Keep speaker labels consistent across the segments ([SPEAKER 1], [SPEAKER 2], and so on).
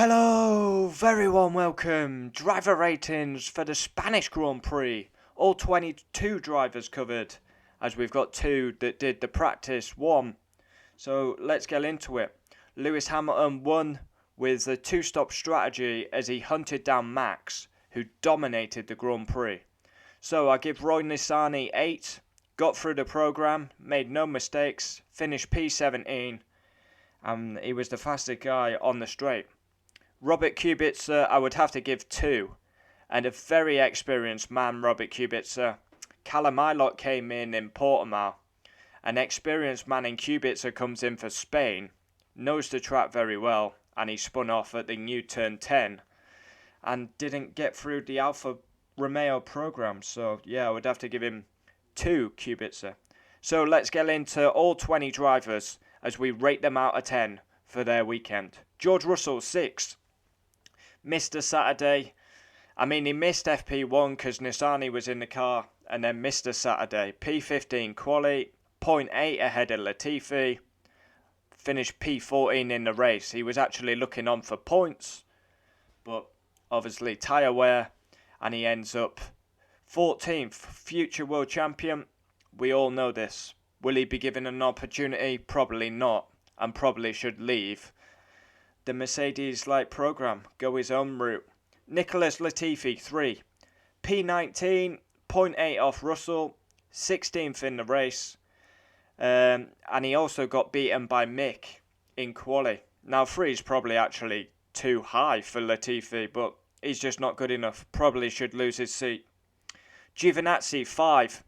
[SPEAKER 1] Hello, very warm welcome. Driver ratings for the Spanish Grand Prix. All 22 drivers covered, as we've got two that did the practice one. So let's get into it. Lewis Hamilton won with a two-stop strategy as he hunted down Max, who dominated the Grand Prix. So I give Roy Nissany 8, got through the programme, made no mistakes, finished P17, and he was the fastest guy on the straight. Robert Kubica, I would have to give 2. And a very experienced man, Robert Kubica. Callum Ilott came in Portimao. An experienced man in Kubica comes in for Spain, knows the track very well, and he spun off at the new turn 10 and didn't get through the Alfa Romeo program. So, yeah, I would have to give him 2 Kubica. So, let's get into all 20 drivers as we rate them out of 10 for their weekend. George Russell, 6. Missed a Saturday. I mean, he missed FP1 because Nissany was in the car, and then missed a Saturday. P15 quali, 0.8 ahead of Latifi. Finished P14 in the race. He was actually looking on for points, but obviously tyre wear, and he ends up 14th, future world champion. We all know this. Will he be given an opportunity? Probably not, and probably should leave the Mercedes-like program, go his own route. Nicholas Latifi, 3. P19, 0.8 off Russell, 16th in the race. And he also got beaten by Mick in quali. Now 3 is probably actually too high for Latifi, but he's just not good enough. Probably should lose his seat. Giovinazzi, 5.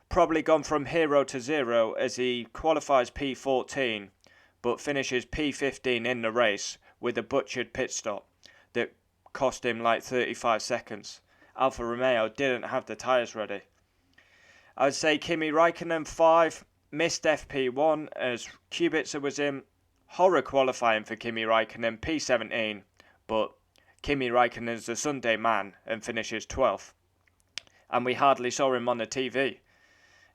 [SPEAKER 1] Probably gone from hero to zero as he qualifies P14. But finishes P15 in the race with a butchered pit stop that cost him like 35 seconds. Alfa Romeo didn't have the tyres ready. I'd say Kimi Raikkonen, 5, missed FP1 as Kubica was in. Horror qualifying for Kimi Raikkonen, P17, but Kimi Raikkonen's a Sunday man and finishes 12th. And we hardly saw him on the TV.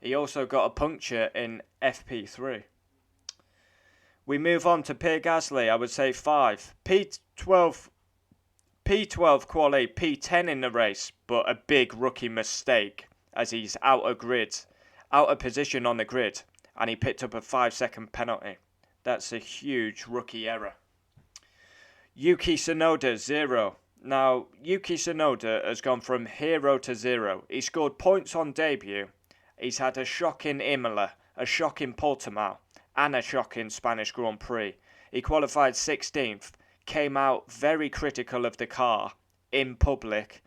[SPEAKER 1] He also got a puncture in FP3. We move on to Pierre Gasly, I would say 5. P12 quali, P10 in the race, but a big rookie mistake as he's out of position on the grid, and he picked up a 5-second penalty. That's a huge rookie error. Yuki Tsunoda, 0. Now, Yuki Tsunoda has gone from hero to zero. He scored points on debut. He's had a shock in Imola, a shock in Portimao, and a shocking Spanish Grand Prix. He qualified 16th, came out very critical of the car in public.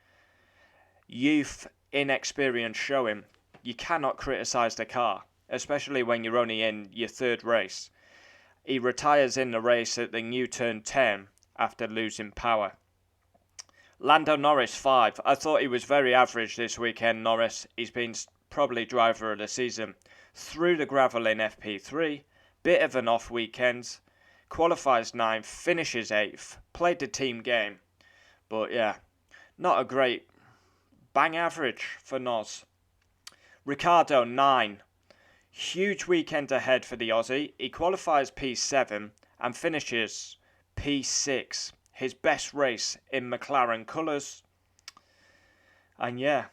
[SPEAKER 1] Youth, inexperience showing. You cannot criticise the car, especially when you're only in your 3rd race. He retires in the race at the new turn 10 after losing power. Lando Norris, 5. I thought he was very average this weekend, Norris. He's been probably driver of the season. Through the gravel in FP3. Bit of an off weekend, qualifies 9th, finishes 8th, played the team game, but yeah, not a great bang average for Noz. Ricciardo, 9, huge weekend ahead for the Aussie. He qualifies P7 and finishes P6, his best race in McLaren colours. And yeah,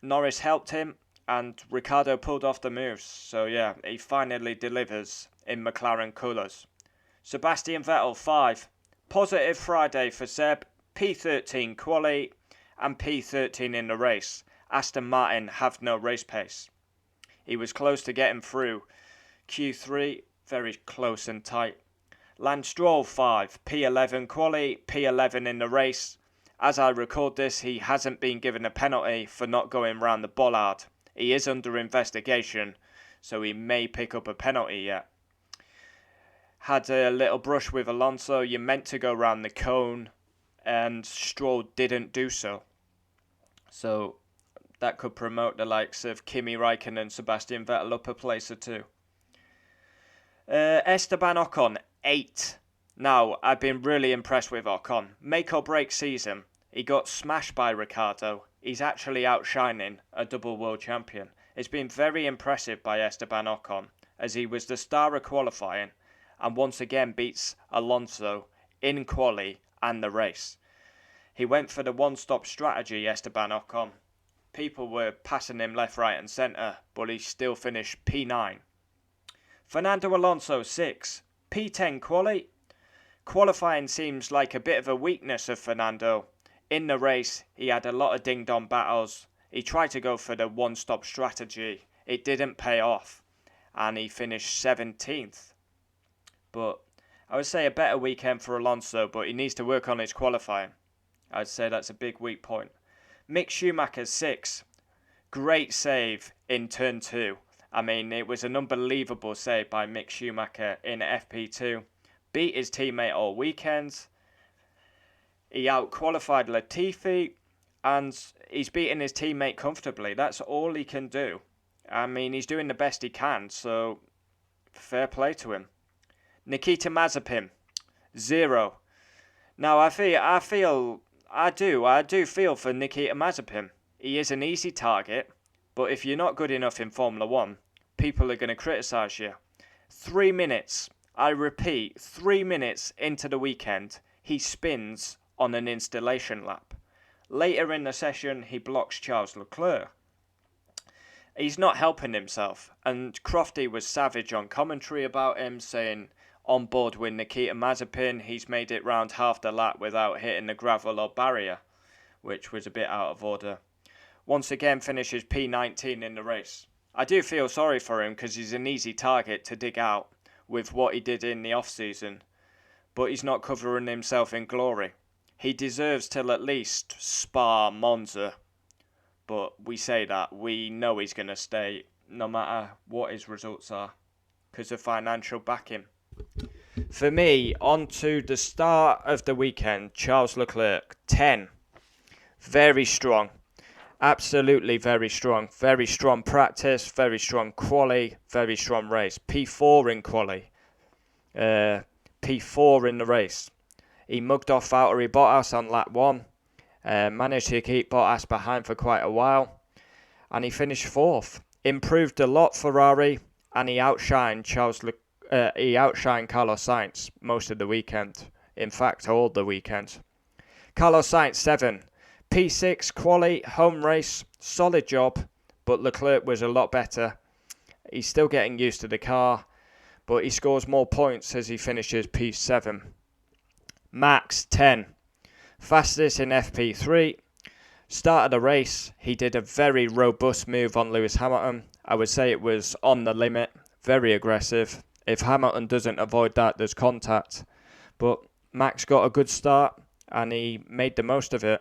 [SPEAKER 1] Norris helped him, and Ricciardo pulled off the moves. So yeah, he finally delivers in McLaren colours. Sebastian Vettel, 5. Positive Friday for Seb. P13 quali and P13 in the race. Aston Martin have no race pace. He was close to getting through Q3, very close and tight. Lance Stroll, 5. P11 quali, P11 in the race. As I record this, he hasn't been given a penalty for not going round the bollard. He is under investigation, so he may pick up a penalty yet. Had a little brush with Alonso. You meant to go round the cone, and Stroll didn't do so. So that could promote the likes of Kimi Raikkonen and Sebastian Vettel up a place or two. Esteban Ocon, 8. Now, I've been really impressed with Ocon. Make or break season. He got smashed by Ricciardo. He's actually outshining a double world champion. It's been very impressive by Esteban Ocon, as he was the star of qualifying and once again beats Alonso in quali and the race. He went for the one-stop strategy, Esteban Ocon. People were passing him left, right and centre, but he still finished P9. Fernando Alonso 6, P10 quali. Qualifying seems like a bit of a weakness of Fernando. In the race, he had a lot of ding-dong battles. He tried to go for the one-stop strategy. It didn't pay off, and he finished 17th. But I would say a better weekend for Alonso, but he needs to work on his qualifying. I'd say that's a big weak point. Mick Schumacher 6, great save in turn 2. I mean, it was an unbelievable save by Mick Schumacher in FP2. Beat his teammate all weekend. He out-qualified Latifi, and he's beaten his teammate comfortably. That's all he can do. I mean, he's doing the best he can, so fair play to him. Nikita Mazepin, 0. Now, I do feel for Nikita Mazepin. He is an easy target, but if you're not good enough in Formula 1, people are going to criticise you. 3 minutes, I repeat, 3 minutes into the weekend, he spins on an installation lap. Later in the session, he blocks Charles Leclerc. He's not helping himself, and Crofty was savage on commentary about him, saying on board with Nikita Mazepin, he's made it round half the lap without hitting the gravel or barrier, which was a bit out of order. Once again finishes P19 in the race. I do feel sorry for him because he's an easy target to dig out with what he did in the off-season, but he's not covering himself in glory. He deserves till at least Spa, Monza, but we say that, we know he's going to stay no matter what his results are because of financial backing. For me, on to the start of the weekend, Charles Leclerc, 10. Very strong. Absolutely very strong. Very strong practice, very strong quali, very strong race. P4 in quali. P4 in the race. He mugged off Valtteri Bottas on lap 1. Managed to keep Bottas behind for quite a while. And he finished 4th. Improved a lot Ferrari, and he outshined Carlos Sainz most of the weekend. In fact, all the weekend. Carlos Sainz 7. P6 quali, home race, solid job, but Leclerc was a lot better. He's still getting used to the car, but he scores more points as he finishes P7. Max 10. Fastest in FP3. Start of the race, he did a very robust move on Lewis Hamilton. I would say it was on the limit, very aggressive. If Hamilton doesn't avoid that, there's contact. But Max got a good start, and he made the most of it.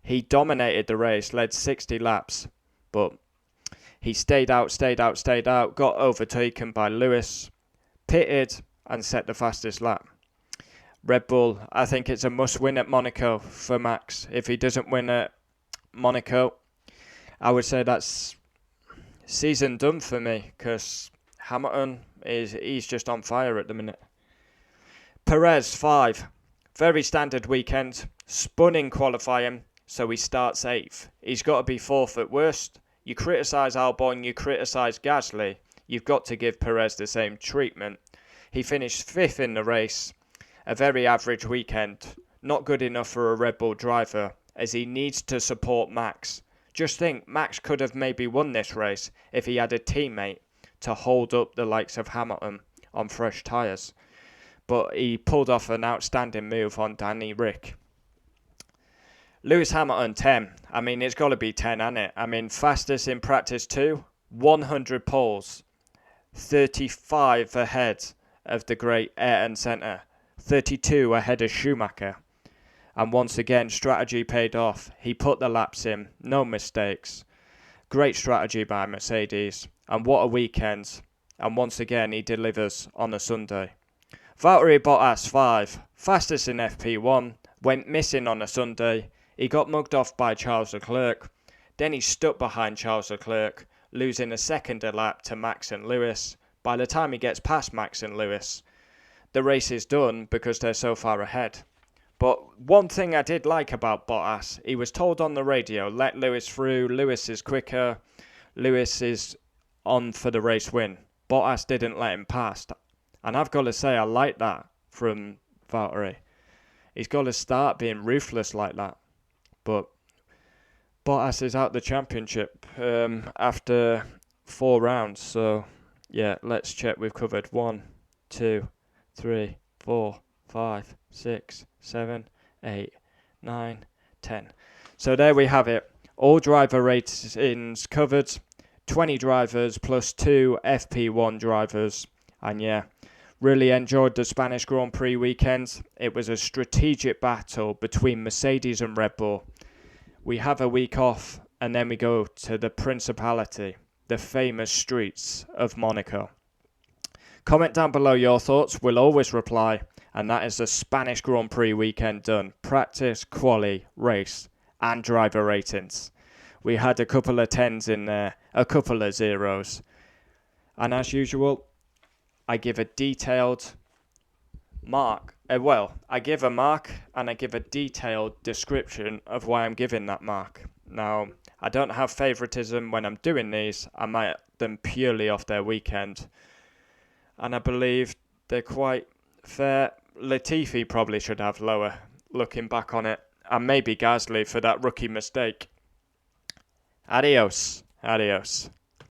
[SPEAKER 1] He dominated the race, led 60 laps, but he stayed out, got overtaken by Lewis, pitted, and set the fastest lap. Red Bull, I think it's a must-win at Monaco for Max. If he doesn't win at Monaco, I would say that's season done for me, because Hamilton, he's just on fire at the minute. Perez, 5. Very standard weekend, spun in qualifying, so he starts 8th. He's got to be 4th at worst. You criticise Albon, you criticise Gasly. You've got to give Perez the same treatment. He finished 5th in the race. A very average weekend. Not good enough for a Red Bull driver, as he needs to support Max. Just think, Max could have maybe won this race if he had a teammate to hold up the likes of Hamilton on fresh tyres. But he pulled off an outstanding move on Danny Rick. Lewis Hamilton, 10. I mean, it's got to be 10, hasn't it? I mean, fastest in practice 2, 100 poles, 35 ahead of the great Ayrton Senna, 32 ahead of Schumacher. And once again, strategy paid off. He put the laps in, no mistakes. Great strategy by Mercedes. And what a weekend. And once again, he delivers on a Sunday. Valtteri Bottas, 5. Fastest in FP1. Went missing on a Sunday. He got mugged off by Charles Leclerc. Then he stuck behind Charles Leclerc, losing a second a lap to Max and Lewis. By the time he gets past Max and Lewis, the race is done because they're so far ahead. But one thing I did like about Bottas, he was told on the radio, let Lewis through, Lewis is quicker, Lewis is on for the race win. Bottas didn't let him past. And I've got to say, I like that from Valtteri. He's got to start being ruthless like that. But Bottas is out the championship after 4 rounds. So, yeah, let's check. We've covered 1, 2, 3, 4, 5, 6, 7, 8, 9, 10. So there we have it. All driver ratings covered. 20 drivers plus 2 FP1 drivers. And yeah, really enjoyed the Spanish Grand Prix weekend. It was a strategic battle between Mercedes and Red Bull. We have a week off and then we go to the Principality, the famous streets of Monaco. Comment down below your thoughts. We'll always reply. And that is the Spanish Grand Prix weekend done. Practice, quali, race and driver ratings. We had a couple of 10s in there, a couple of 0s. And as usual, I give a detailed mark. I give a mark and I give a detailed description of why I'm giving that mark. Now, I don't have favoritism when I'm doing these. I might them purely off their weekend. And I believe they're quite fair. Latifi probably should have lower, looking back on it. And maybe Gasly for that rookie mistake. Adios.